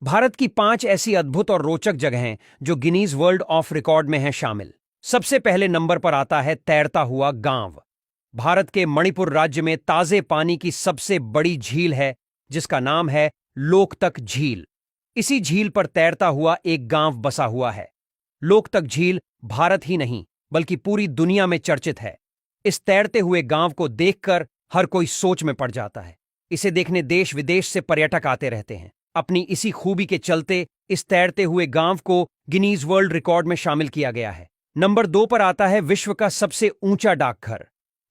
भारत की 5 ऐसी अद्भुत और रोचक जगहें जो गिनीज वर्ल्ड ऑफ रिकॉर्ड में हैं शामिल। सबसे पहले नंबर पर आता है तैरता हुआ गांव। भारत के मणिपुर राज्य में ताजे पानी की सबसे बड़ी झील है, जिसका नाम है लोकतक झील। इसी झील पर तैरता हुआ एक गांव बसा हुआ है। लोकतक झील भारत ही नहीं बल्कि पूरी दुनिया में चर्चित है। इस तैरते हुए गांव को देखकर हर कोई सोच में पड़ जाता है। इसे देखने देश विदेश से पर्यटक आते रहते हैं। अपनी इसी खूबी के चलते इस तैरते हुए गांव को गिनीज वर्ल्ड रिकॉर्ड में शामिल किया गया है। नंबर 2 पर आता है विश्व का सबसे ऊंचा डाकघर।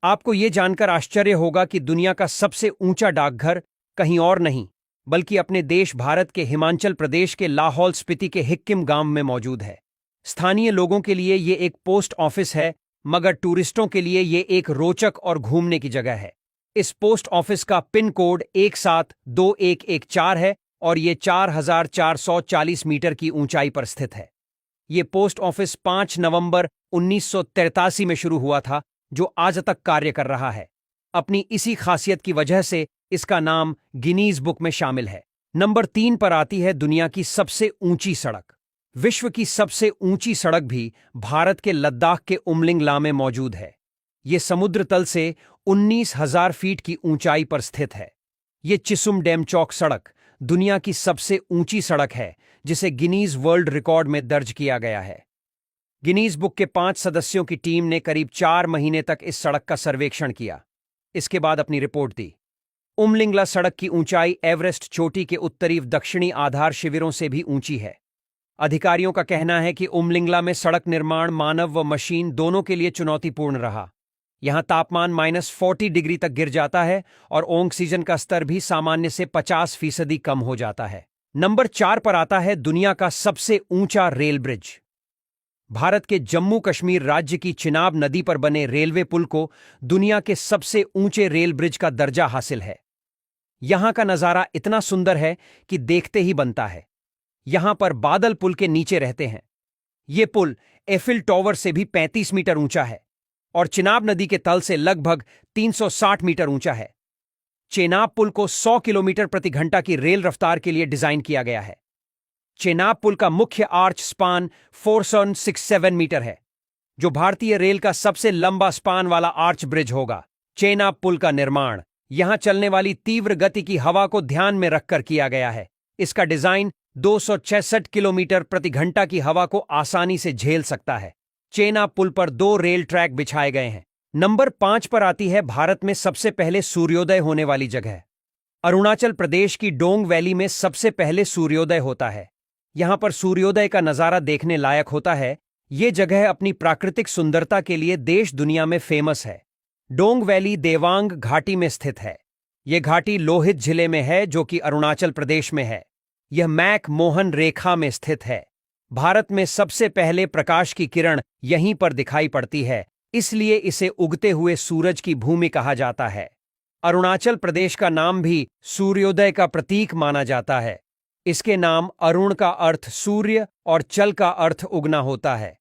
आपको यह जानकर आश्चर्य होगा कि दुनिया का सबसे ऊंचा डाकघर कहीं और नहीं बल्कि अपने देश भारत के हिमाचल प्रदेश के लाहौल स्पीति के हिक्किम गांव में मौजूद है। स्थानीय लोगों के लिए यह एक पोस्ट ऑफिस है, मगर टूरिस्टों के लिए यह एक रोचक और घूमने की जगह है। इस पोस्ट ऑफिस का पिन कोड 172114 है और ये 4440 मीटर की ऊंचाई पर स्थित है। ये पोस्ट ऑफिस 5 नवंबर 1983 में शुरू हुआ था, जो आज तक कार्य कर रहा है। अपनी इसी खासियत की वजह से इसका नाम गिनीज बुक में शामिल है। नंबर 3 पर आती है दुनिया की सबसे ऊंची सड़क। विश्व की सबसे ऊंची सड़क भी भारत के लद्दाख के उमलिंगला में मौजूद है। ये समुद्र तल से 19,000 फीट की ऊंचाई पर स्थित है। ये चिसुम डेमचौक सड़क दुनिया की सबसे ऊंची सड़क है, जिसे गिनीज वर्ल्ड रिकॉर्ड में दर्ज किया गया है। गिनीज बुक के 5 सदस्यों की टीम ने करीब 4 महीने तक इस सड़क का सर्वेक्षण किया। इसके बाद अपनी रिपोर्ट दी। उमलिंगला सड़क की ऊंचाई एवरेस्ट चोटी के उत्तरी दक्षिणी आधार शिविरों से भी ऊंची है। अधिकारियों का कहना है कि उमलिंगला में सड़क निर्माण मानव व मशीन दोनों के लिए चुनौतीपूर्ण रहा। यहां तापमान -40 डिग्री तक गिर जाता है और ऑक्सीजन का स्तर भी सामान्य से 50% कम हो जाता है। नंबर 4 पर आता है दुनिया का सबसे ऊंचा रेल ब्रिज। भारत के जम्मू कश्मीर राज्य की चिनाब नदी पर बने रेलवे पुल को दुनिया के सबसे ऊंचे रेल ब्रिज का दर्जा हासिल है। यहां का नजारा इतना सुंदर है कि देखते ही बनता है। यहां पर बादल पुल के नीचे रहते हैं। यह पुल एफिल टॉवर से भी 35 मीटर ऊंचा है और चिनाब नदी के तल से लगभग 360 मीटर ऊंचा है। चेनाब पुल को 100 किलोमीटर प्रति घंटा की रेल रफ्तार के लिए डिजाइन किया गया है। चेनाब पुल का मुख्य आर्च स्पान 467 मीटर है, जो भारतीय रेल का सबसे लंबा स्पान वाला आर्च ब्रिज होगा। चेनाब पुल का निर्माण यहां चलने वाली तीव्र गति की हवा को ध्यान में रखकर किया गया है। इसका डिजाइन 266 किलोमीटर प्रति घंटा की हवा को आसानी से झेल सकता है। चेनाब पुल पर 2 रेल ट्रैक बिछाए गए हैं। नंबर 5 पर आती है भारत में सबसे पहले सूर्योदय होने वाली जगह। अरुणाचल प्रदेश की डोंग वैली में सबसे पहले सूर्योदय होता है। यहां पर सूर्योदय का नजारा देखने लायक होता है। ये जगह अपनी प्राकृतिक सुंदरता के लिए देश दुनिया में फेमस है। डोंग वैली देवांग घाटी में स्थित है। यह घाटी लोहित जिले में है, जो कि अरुणाचल प्रदेश में है। यह मैक मोहन रेखा में स्थित है। भारत में सबसे पहले प्रकाश की किरण यहीं पर दिखाई पड़ती है, इसलिए इसे उगते हुए सूरज की भूमि कहा जाता है। अरुणाचल प्रदेश का नाम भी सूर्योदय का प्रतीक माना जाता है। इसके नाम अरुण का अर्थ सूर्य और चल का अर्थ उगना होता है।